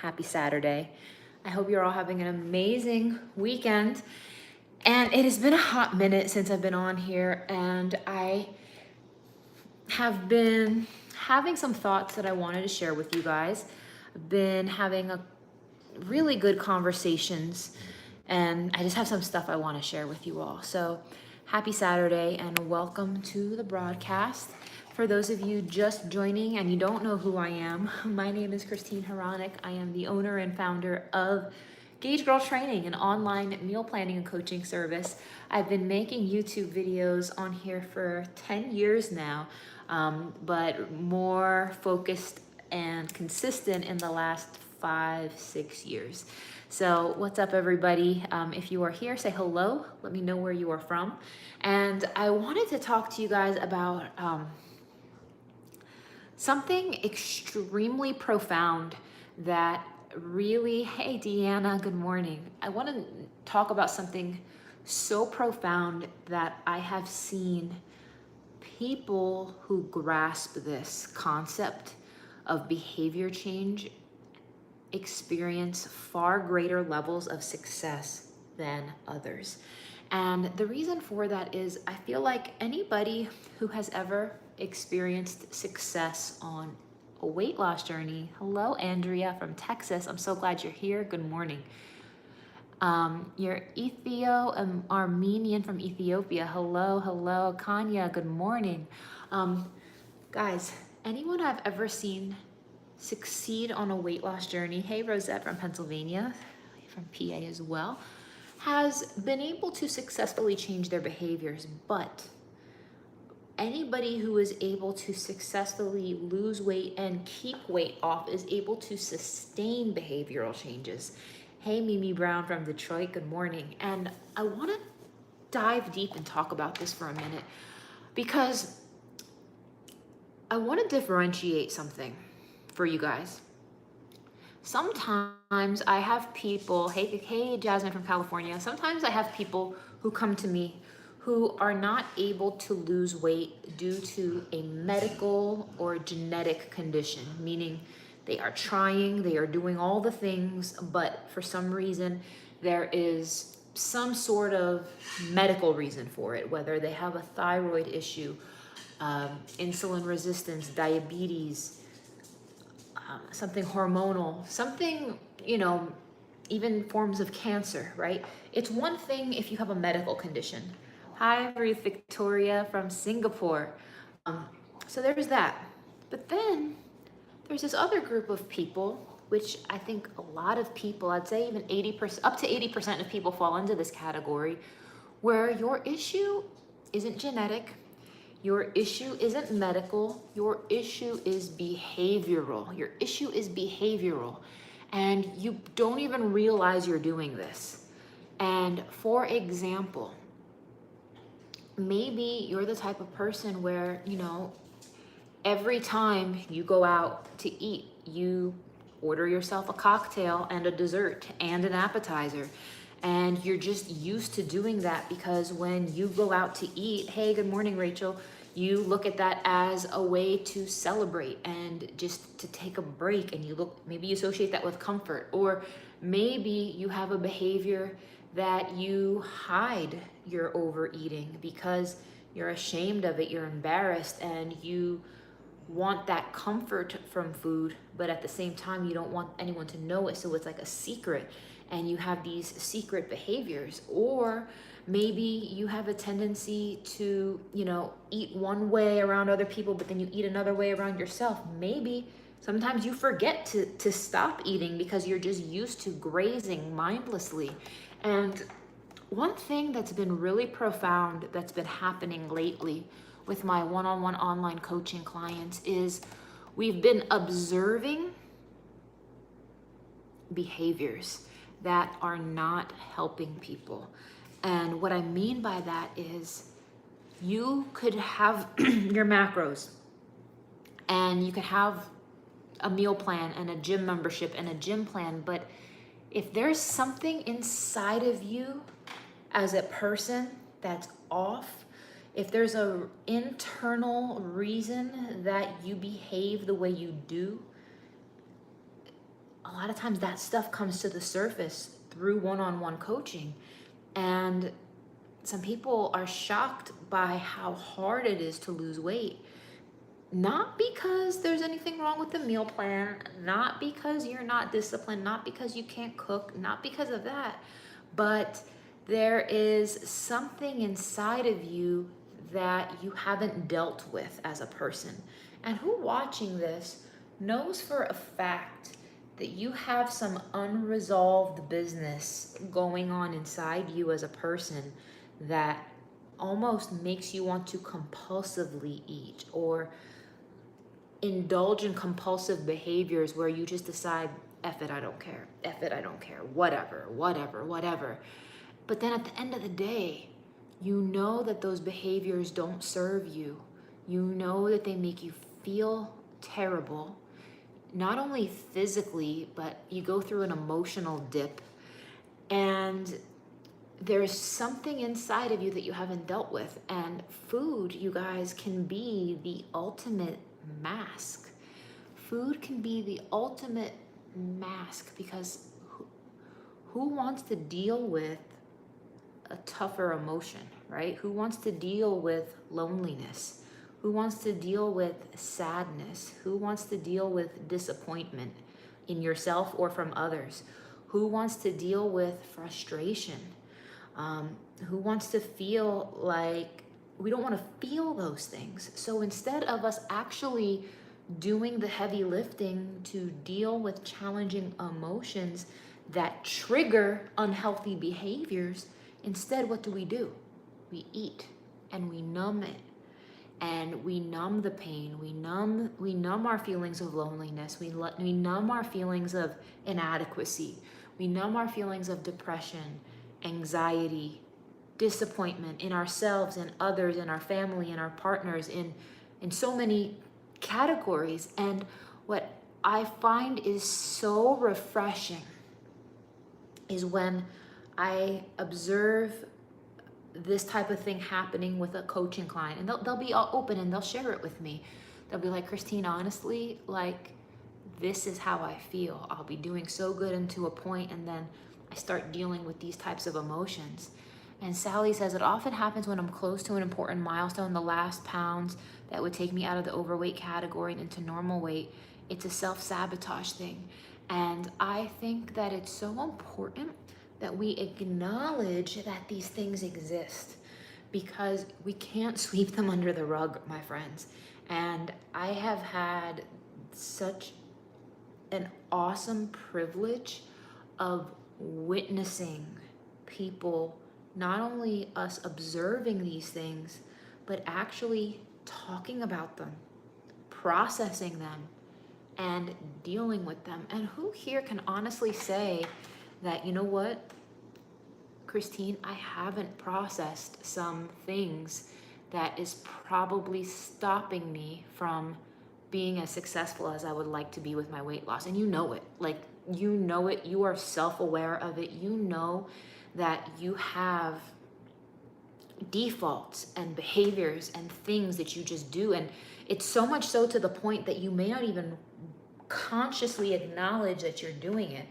Happy Saturday. I hope you're all having an amazing weekend. And it has been a hot minute since I've been on here, and I have been having some thoughts that I wanted to share with you guys. I've been having a really good conversations, and I just have some stuff I want to share with you all. So happy Saturday and welcome to the broadcast. For those of you just joining and you don't know who I am, my name is Christine Haranik. I am the owner and founder of Gauge Girl Training, an online meal planning and coaching service. I've been making YouTube videos on here for 10 years now, but more focused and consistent in the last 5-6 years. So what's up, everybody? If you are here, say hello. Let me know where you are from. And I wanted to talk to you guys about something extremely profound that really, hey Deanna, good morning. I want to talk about something so profound that I have seen people who grasp this concept of behavior change experience far greater levels of success than others. And the reason for that is I feel like anybody who has ever experienced success on a weight loss journey, hello Andrea from Texas, I'm so glad you're here, good morning. You're Armenian from Ethiopia, hello, Kanya, good morning. Guys, anyone I've ever seen succeed on a weight loss journey, hey Rosette from Pennsylvania, from PA as well, has been able to successfully change their behaviors, but anybody who is able to successfully lose weight and keep weight off is able to sustain behavioral changes. Hey Mimi Brown from Detroit, good morning. And I want to dive deep and talk about this for a minute because I want to differentiate something for you guys. Sometimes I have people, hey Jasmine from California, sometimes I have people who come to me who are not able to lose weight due to a medical or genetic condition, meaning they are trying, they are doing all the things, but for some reason there is some sort of medical reason for it, whether they have a thyroid issue, insulin resistance, diabetes, something hormonal, something, even forms of cancer, right? It's one thing if you have a medical condition. Hi, Ruth Victoria from Singapore. So there's that. But then there's this other group of people, which I think a lot of people, I'd say even 80%, up to 80% of people fall into this category, where your issue isn't genetic, your issue isn't medical, your issue is behavioral. Your issue is behavioral, and you don't even realize you're doing this. And for example, maybe you're the type of person where, every time you go out to eat, you order yourself a cocktail and a dessert and an appetizer. And you're just used to doing that because when you go out to eat, hey, good morning, Rachel, you look at that as a way to celebrate and just to take a break, and maybe you associate that with comfort, or maybe you have a behavior that you hide your overeating because you're ashamed of it, you're embarrassed, and you want that comfort from food, but at the same time you don't want anyone to know it, so it's like a secret, and you have these secret behaviors. Or maybe you have a tendency to, eat one way around other people, but then you eat another way around yourself. Maybe sometimes you forget to stop eating because you're just used to grazing mindlessly. And one thing that's been really profound that's been happening lately with my one-on-one online coaching clients is we've been observing behaviors that are not helping people. And what I mean by that is you could have your macros, and you could have a meal plan and a gym membership and a gym plan, but if there's something inside of you as a person that's off, if there's an internal reason that you behave the way you do, a lot of times that stuff comes to the surface through one-on-one coaching. And some people are shocked by how hard it is to lose weight. Not because there's anything wrong with the meal plan, not because you're not disciplined, not because you can't cook, not because of that, but there is something inside of you that you haven't dealt with as a person. And who watching this knows for a fact that you have some unresolved business going on inside you as a person that almost makes you want to compulsively eat or indulge in compulsive behaviors where you just decide, F it, I don't care. F it, I don't care. Whatever, whatever, whatever. But then at the end of the day, you know that those behaviors don't serve you. You know that they make you feel terrible, not only physically, but you go through an emotional dip. And there's something inside of you that you haven't dealt with. And food, you guys, can be the ultimate mask. Food can be the ultimate mask because who wants to deal with a tougher emotion, right? Who wants to deal with loneliness? Who wants to deal with sadness? Who wants to deal with disappointment in yourself or from others? Who wants to deal with frustration? Who wants to feel like we don't want to feel those things? So instead of us actually doing the heavy lifting to deal with challenging emotions that trigger unhealthy behaviors, instead, what do? We eat and we numb it. And we numb the pain. We numb our feelings of loneliness. We numb our feelings of inadequacy. We numb our feelings of depression, anxiety, disappointment in ourselves and others, in our family, and our partners, in so many categories. And what I find is so refreshing is when I observe this type of thing happening with a coaching client, and they'll be all open and they'll share it with me. They'll be like, Christine, honestly, like, this is how I feel. I'll be doing so good into a point, and then I start dealing with these types of emotions. And Sally says it often happens when I'm close to an important milestone, the last pounds that would take me out of the overweight category and into normal weight. It's a self-sabotage thing. And I think that it's so important that we acknowledge that these things exist, because we can't sweep them under the rug, my friends. And I have had such an awesome privilege of witnessing people, not only us observing these things, but actually talking about them, processing them, and dealing with them. And who here can honestly say that, you know what, Christine, I haven't processed some things that is probably stopping me from being as successful as I would like to be with my weight loss. And you know it, like, you know it, you are self-aware of it. You know that you have defaults and behaviors and things that you just do. And it's so much so to the point that you may not even consciously acknowledge that you're doing it.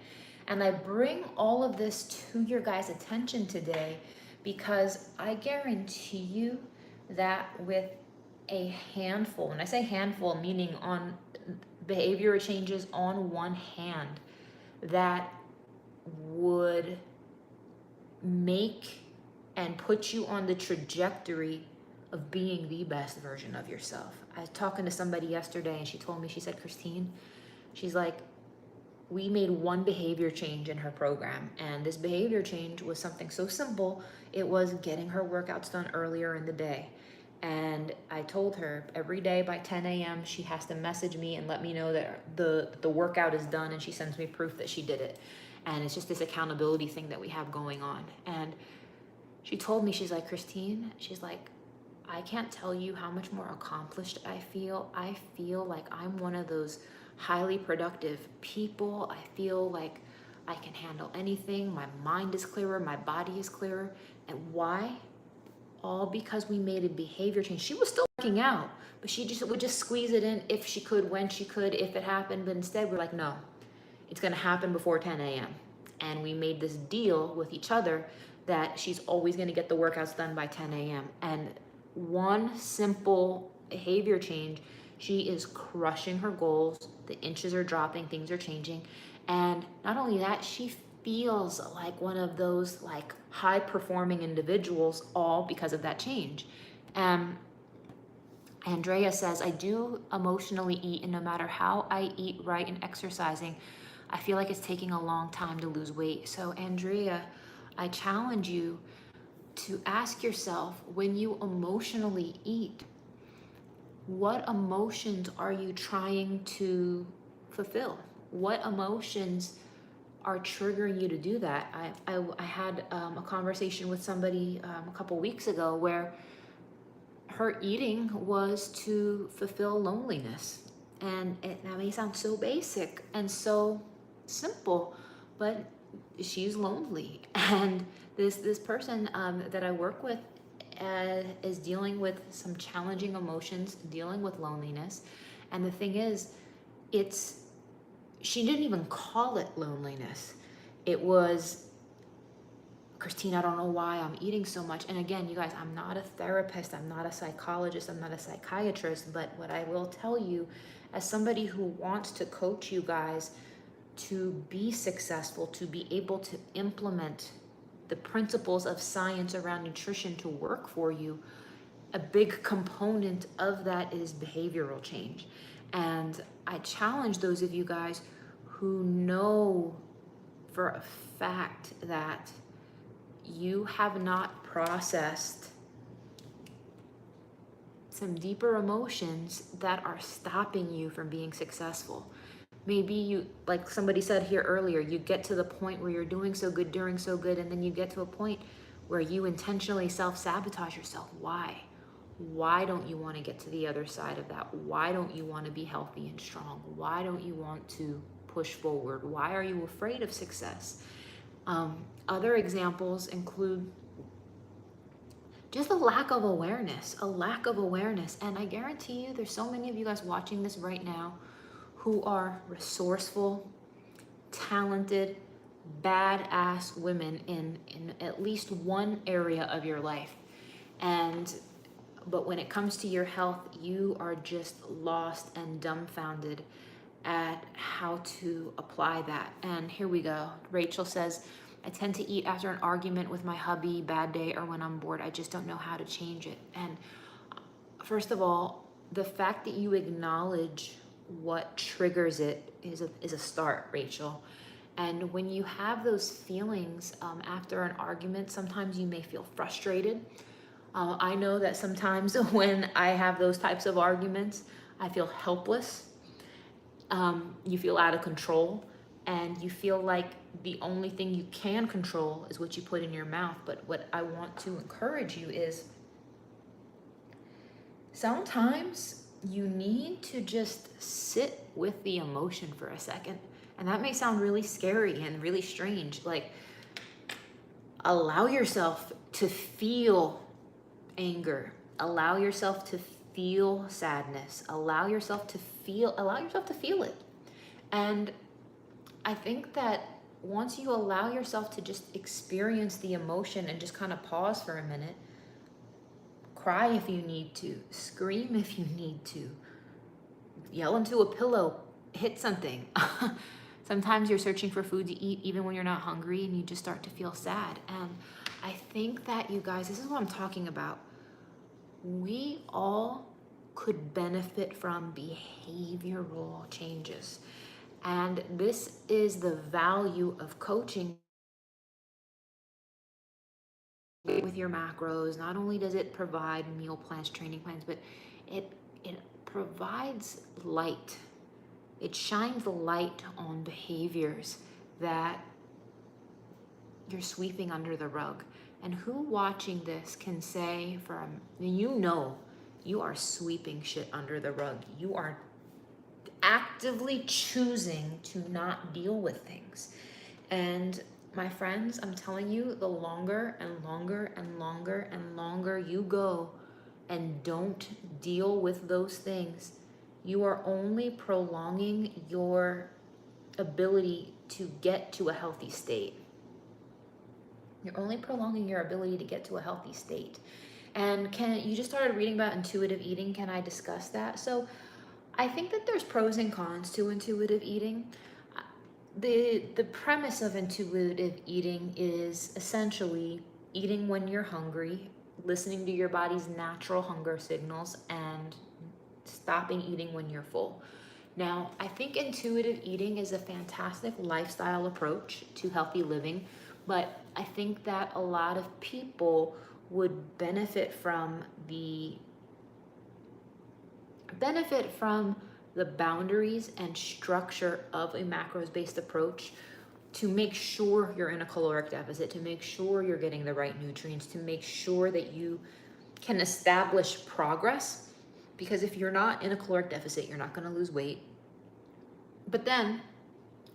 And I bring all of this to your guys' attention today because I guarantee you that with a handful, when I say handful, meaning on behavior changes on one hand, that would make and put you on the trajectory of being the best version of yourself. I was talking to somebody yesterday and she told me, she said, Christine, she's like, we made one behavior change in her program, and this behavior change was something so simple. It was getting her workouts done earlier in the day. And I told her every day by 10 a.m. she has to message me and let me know that the workout is done, and she sends me proof that she did it. And it's just this accountability thing that we have going on. And she told me, she's like, Christine, she's like, I can't tell you how much more accomplished I feel. I feel like I'm one of those highly productive people. I feel like I can handle anything. My mind is clearer, my body is clearer. And why? All because we made a behavior change. She was still working out, but she just would just squeeze it in if she could, when she could, if it happened. But instead we're like, no, it's going to happen before 10 a.m. And we made this deal with each other that she's always going to get the workouts done by 10 a.m. And one simple behavior change, she is crushing her goals. The inches are dropping, things are changing. And not only that, she feels like one of those like high performing individuals, all because of that change. Andrea says, I do emotionally eat, and no matter how I eat right and exercising, I feel like it's taking a long time to lose weight. So Andrea, I challenge you to ask yourself, when you emotionally eat, what emotions are you trying to fulfill? What emotions are triggering you to do that? I had a conversation with somebody a couple weeks ago where her eating was to fulfill loneliness. And that may sound so basic and so simple, but she's lonely. And this person that I work with is dealing with some challenging emotions, dealing with loneliness. And the thing is, she didn't even call it loneliness. It was, Christine, I don't know why I'm eating so much. And again, you guys, I'm not a therapist, I'm not a psychologist, I'm not a psychiatrist, but what I will tell you, as somebody who wants to coach you guys to be successful, to be able to implement the principles of science around nutrition to work for you, a big component of that is behavioral change. And I challenge those of you guys who know for a fact that you have not processed some deeper emotions that are stopping you from being successful. Maybe you, like somebody said here earlier, you get to the point where you're doing so good, and then you get to a point where you intentionally self-sabotage yourself. Why? Why don't you want to get to the other side of that? Why don't you want to be healthy and strong? Why don't you want to push forward? Why are you afraid of success? Other examples include just a lack of awareness. And I guarantee you there's so many of you guys watching this right now who are resourceful, talented, badass women in at least one area of your life. But when it comes to your health, you are just lost and dumbfounded at how to apply that. And here we go. Rachel says, I tend to eat after an argument with my hubby, bad day, or when I'm bored. I just don't know how to change it. And first of all, the fact that you acknowledge what triggers it is a start, Rachel. And when you have those feelings after an argument, sometimes you may feel frustrated. I know that sometimes when I have those types of arguments, I feel helpless. You feel out of control, and you feel like the only thing you can control is what you put in your mouth. But what I want to encourage you is sometimes you need to just sit with the emotion for a second. And that may sound really scary and really strange. Like, allow yourself to feel anger. Allow yourself to feel sadness. Allow yourself to feel it. And I think that once you allow yourself to just experience the emotion and just kind of pause for a minute, cry if you need to, scream if you need to, yell into a pillow, hit something. Sometimes you're searching for food to eat even when you're not hungry, and you just start to feel sad. And I think that, you guys, this is what I'm talking about. We all could benefit from behavioral changes. And this is the value of coaching with your macros. Not only does it provide meal plans, training plans, but it provides light. It shines the light on behaviors that you're sweeping under the rug. And who watching this can say, you are sweeping shit under the rug. You are actively choosing to not deal with things. And my friends, I'm telling you, the longer and longer and longer and longer you go and don't deal with those things, you are only prolonging your ability to get to a healthy state. You're only prolonging your ability to get to a healthy state. And you just started reading about intuitive eating. Can I discuss that? So I think that there's pros and cons to intuitive eating. The premise of intuitive eating is essentially eating when you're hungry, listening to your body's natural hunger signals, and stopping eating when you're full. Now, I think intuitive eating is a fantastic lifestyle approach to healthy living, but I think that a lot of people would benefit from the boundaries and structure of a macros-based approach to make sure you're in a caloric deficit, to make sure you're getting the right nutrients, to make sure that you can establish progress. Because if you're not in a caloric deficit, you're not going to lose weight. But then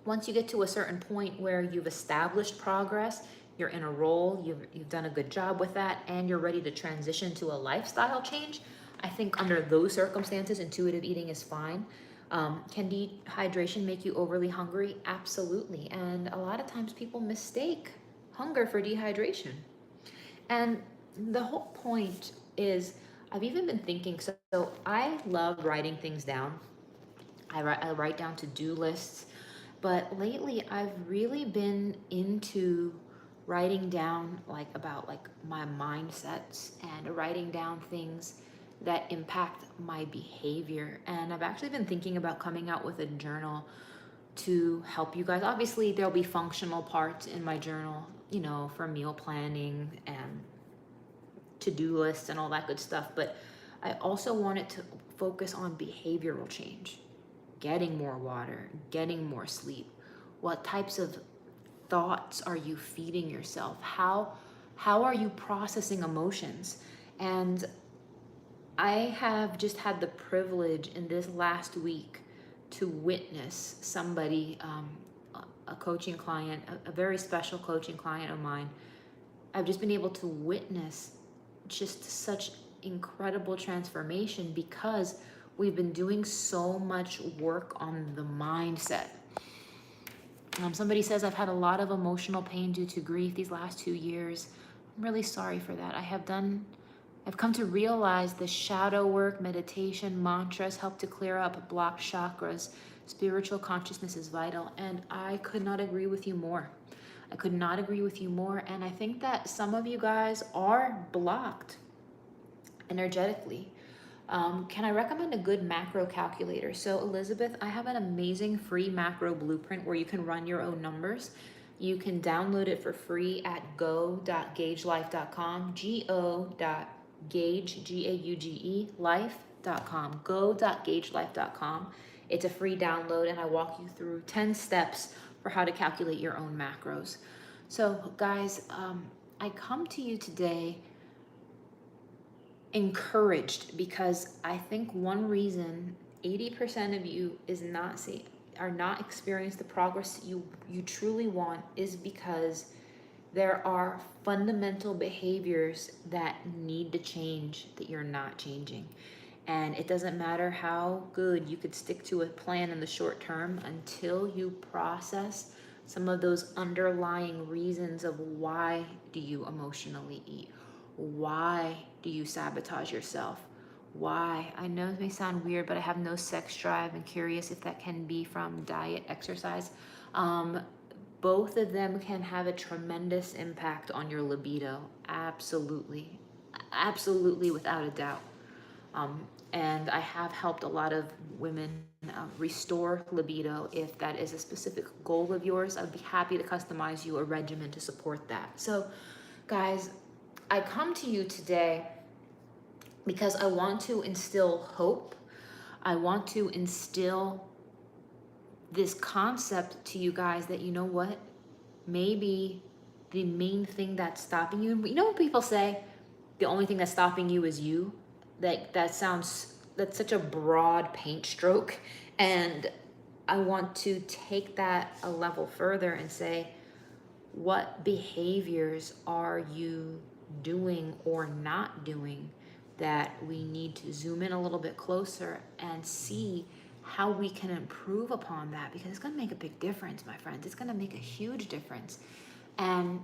once you get to a certain point where you've established progress, you're in a role, you've done a good job with that, and you're ready to transition to a lifestyle change, I think under those circumstances, intuitive eating is fine. Can dehydration make you overly hungry? Absolutely. And a lot of times people mistake hunger for dehydration. And the whole point is, I've even been thinking, so I love writing things down. I write down to-do lists, but lately I've really been into writing down about my mindsets and writing down things that impact my behavior. And I've actually been thinking about coming out with a journal to help you guys. Obviously, there'll be functional parts in my journal, for meal planning and to-do lists and all that good stuff. But I also wanted to focus on behavioral change, getting more water, getting more sleep. What types of thoughts are you feeding yourself? How are you processing emotions? And I have just had the privilege in this last week to witness somebody, a coaching client, a very special coaching client of mine. I've just been able to witness just such incredible transformation because we've been doing so much work on the mindset. Somebody says, I've had a lot of emotional pain due to grief these last 2 years. I'm really sorry for that. I've come to realize the shadow work, meditation, mantras help to clear up blocked chakras. Spiritual consciousness is vital. And I could not agree with you more. And I think that some of you guys are blocked energetically. Can I recommend a good macro calculator? So Elizabeth, I have an amazing free macro blueprint where you can run your own numbers. You can download it for free at go.gagelife.com, Gauge, life.com, go.gagelife.com. It's a free download and I walk you through 10 steps for how to calculate your own macros. So guys, I come to you today encouraged because I think one reason 80% of you are not experiencing the progress you truly want is because there are fundamental behaviors that need to change that you're not changing. And it doesn't matter how good you could stick to a plan in the short term until you process some of those underlying reasons of why do you emotionally eat? Why do you sabotage yourself? Why? I know it may sound weird, but I have no sex drive and curious if that can be from diet, exercise. Both of them can have a tremendous impact on your libido. Absolutely. Absolutely, without a doubt. And I have helped a lot of women restore libido. If that is a specific goal of yours, I'd be happy to customize you a regimen to support that. So, guys, I come to you today because I want to instill hope. I want to instill this concept to you guys that, you know what, maybe the main thing that's stopping you, when people say the only thing that's stopping you is you, that's such a broad paint stroke. And I want to take that a level further and say, what behaviors are you doing or not doing that we need to zoom in a little bit closer and see how we can improve upon that, because it's going to make a big difference, my friends. It's going to make a huge difference. And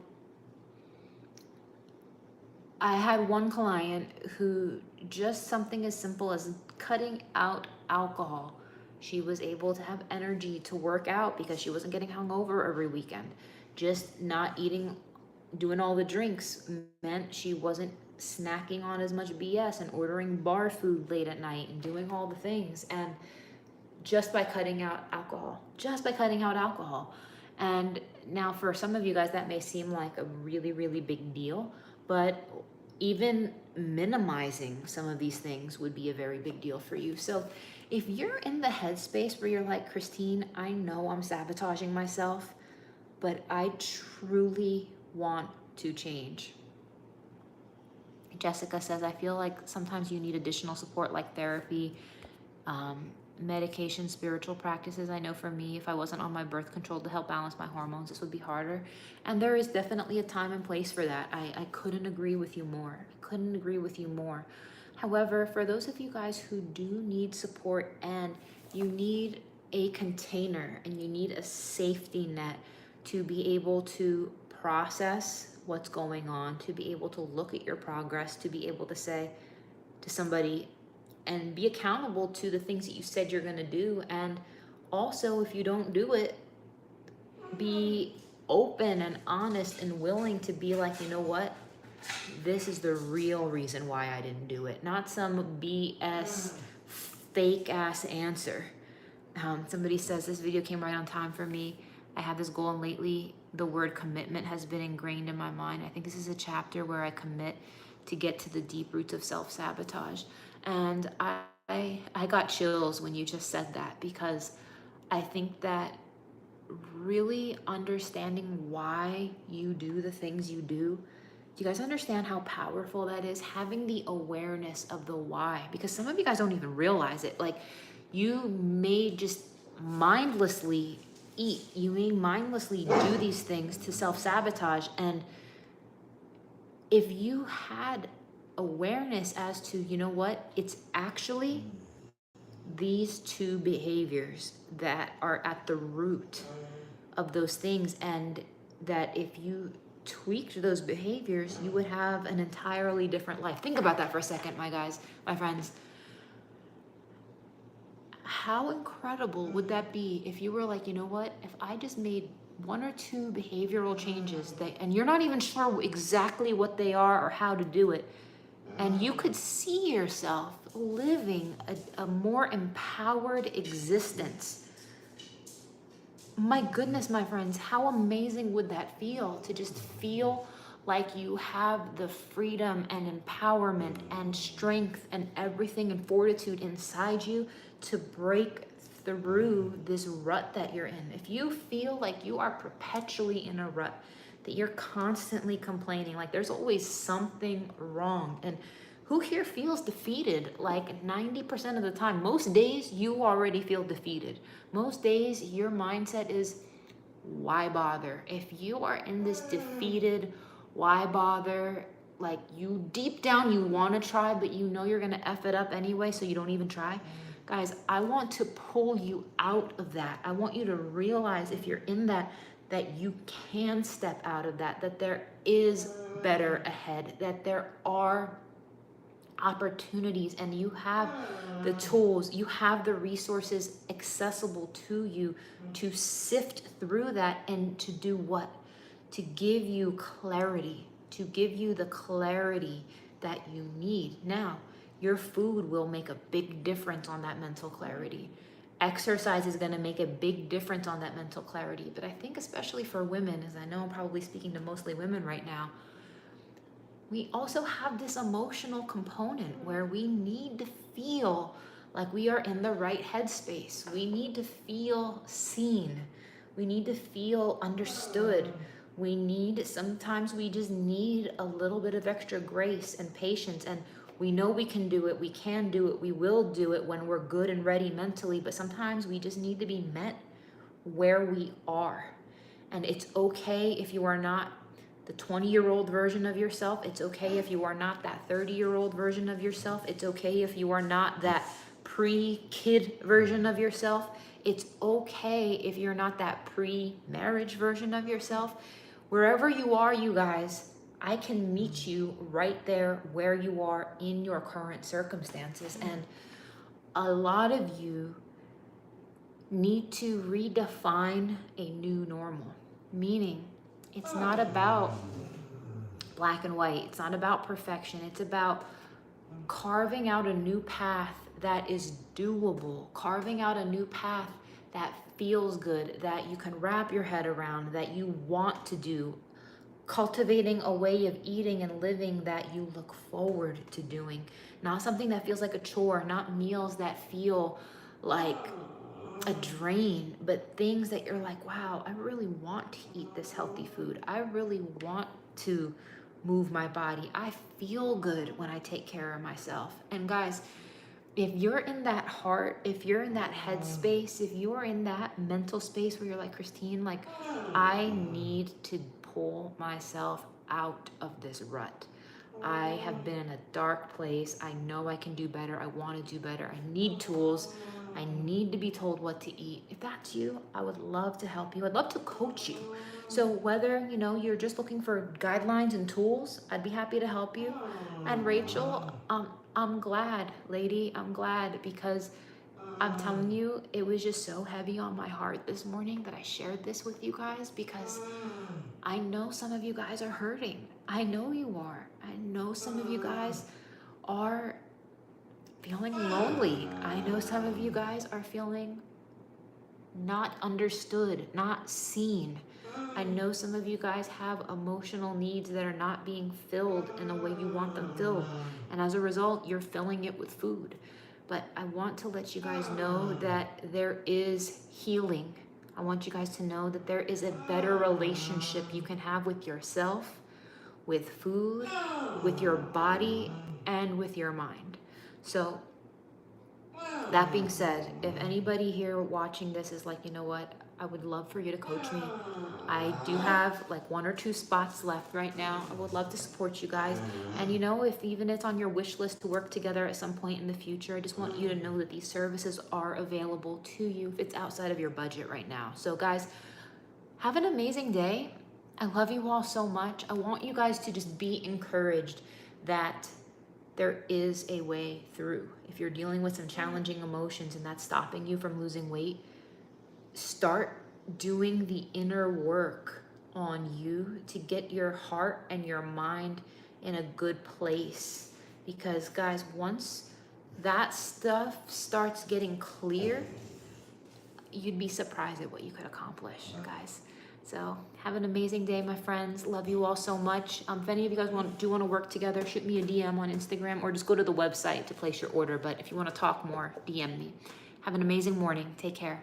I had one client who just something as simple as cutting out alcohol, she was able to have energy to work out because she wasn't getting hungover every weekend. Just not eating, doing all the drinks meant she wasn't snacking on as much BS and ordering bar food late at night and doing all the things. And just by cutting out alcohol, And now for some of you guys, that may seem like a really, really big deal, but even minimizing some of these things would be a very big deal for you. So if you're in the headspace where you're like, Christine, I know I'm sabotaging myself, but I truly want to change. Jessica says, I feel like sometimes you need additional support like therapy, medication, spiritual practices. I know for me, if I wasn't on my birth control to help balance my hormones, this would be harder. And there is definitely a time and place for that. I couldn't agree with you more. However, for those of you guys who do need support and you need a container and you need a safety net to be able to process what's going on, to be able to look at your progress, to be able to say to somebody and be accountable to the things that you said you're going to do. And also, if you don't do it, be open and honest and willing to be like, you know what? This is the real reason why I didn't do it. Not some BS, fake ass answer. Somebody says this video came right on time for me. I have this goal, and lately the word commitment has been ingrained in my mind. I think this is a chapter where I commit to get to the deep roots of self-sabotage. And I got chills when you just said that, because I think that really understanding why you do the things you do you guys understand how powerful that is? Having the awareness of the why, because some of you guys don't even realize it. Like, you may just mindlessly eat, you may mindlessly do these things to self-sabotage. And if you had awareness as to, you know what, it's actually these two behaviors that are at the root of those things, and that if you tweaked those behaviors, you would have an entirely different life. Think about that for a second, my guys, my friends. How incredible would that be if you were like, you know what, if I just made one or two behavioral changes and you're not even sure exactly what they are or how to do it, and you could see yourself living a more empowered existence. My goodness, my friends, how amazing would that feel, to just feel like you have the freedom and empowerment and strength and everything and fortitude inside you to break through this rut that you're in. If you feel like you are perpetually in a rut, that you're constantly complaining, like there's always something wrong. And who here feels defeated? Like 90% of the time, most days you already feel defeated. Most days your mindset is, why bother? If you are in this defeated, why bother? Like, you deep down, you want to try, but you know you're going to F it up anyway, so you don't even try. Guys, I want to pull you out of that. I want you to realize, if you're in that you can step out of that there is better ahead, that there are opportunities, and you have the tools, you have the resources accessible to you to sift through that and to do what? To give you clarity, to give you the clarity that you need. Now, your food will make a big difference on that mental clarity. Exercise is going to make a big difference on that mental clarity. But I think especially for women, as I know I'm probably speaking to mostly women right now, we also have this emotional component where we need to feel like we are in the right headspace. We need to feel seen. We need to feel understood. Sometimes we just need a little bit of extra grace and patience. And we know we can do it. We can do it. We will do it when we're good and ready mentally. But sometimes we just need to be met where we are. And it's okay if you are not the 20-year-old version of yourself. It's okay if you are not that 30-year-old version of yourself. It's okay if you are not that pre-kid version of yourself. It's okay if you're not that pre-marriage version of yourself. Wherever you are, you guys, I can meet you right there where you are in your current circumstances. And a lot of you need to redefine a new normal, meaning it's not about black and white. It's not about perfection. It's about carving out a new path that is doable, carving out a new path that feels good, that you can wrap your head around, that you want to do, cultivating a way of eating and living that you look forward to doing, not something that feels like a chore, not meals that feel like a drain, but things that you're like, wow, I really want to eat this healthy food. I really want to move my body. I feel good when I take care of myself. And guys, if you're in that heart, if you're in that head space, if you're in that mental space where you're like, Christine, like, I need to pull myself out of this rut. I have been in a dark place. I know I can do better. I want to do better. I need tools. I need to be told what to eat. If that's you, I would love to help you. I'd love to coach you. So whether, you know, you're just looking for guidelines and tools, I'd be happy to help you. And Rachel, I'm glad, lady. I'm glad, because I'm telling you, it was just so heavy on my heart this morning that I shared this with you guys, because I know some of you guys are hurting. I know you are. I know some of you guys are feeling lonely. I know some of you guys are feeling not understood, not seen. I know some of you guys have emotional needs that are not being filled in the way you want them filled. And as a result, you're filling it with food. But I want to let you guys know that there is healing. I want you guys to know that there is a better relationship you can have with yourself, with food, with your body, and with your mind. So that being said, if anybody here watching this is like, you know what, I would love for you to coach me. I do have like 1 or 2 spots left right now. I would love to support you guys. And you know, if even it's on your wish list to work together at some point in the future, I just want you to know that these services are available to you if it's outside of your budget right now. So guys, have an amazing day. I love you all so much. I want you guys to just be encouraged that there is a way through. If you're dealing with some challenging emotions and that's stopping you from losing weight, start doing the inner work on you to get your heart and your mind in a good place. Because guys, once that stuff starts getting clear, you'd be surprised at what you could accomplish, guys. So have an amazing day, my friends. Love you all so much. If any of you guys want to work together, shoot me a DM on Instagram or just go to the website to place your order. But if you want to talk more, DM me. Have an amazing morning. Take care.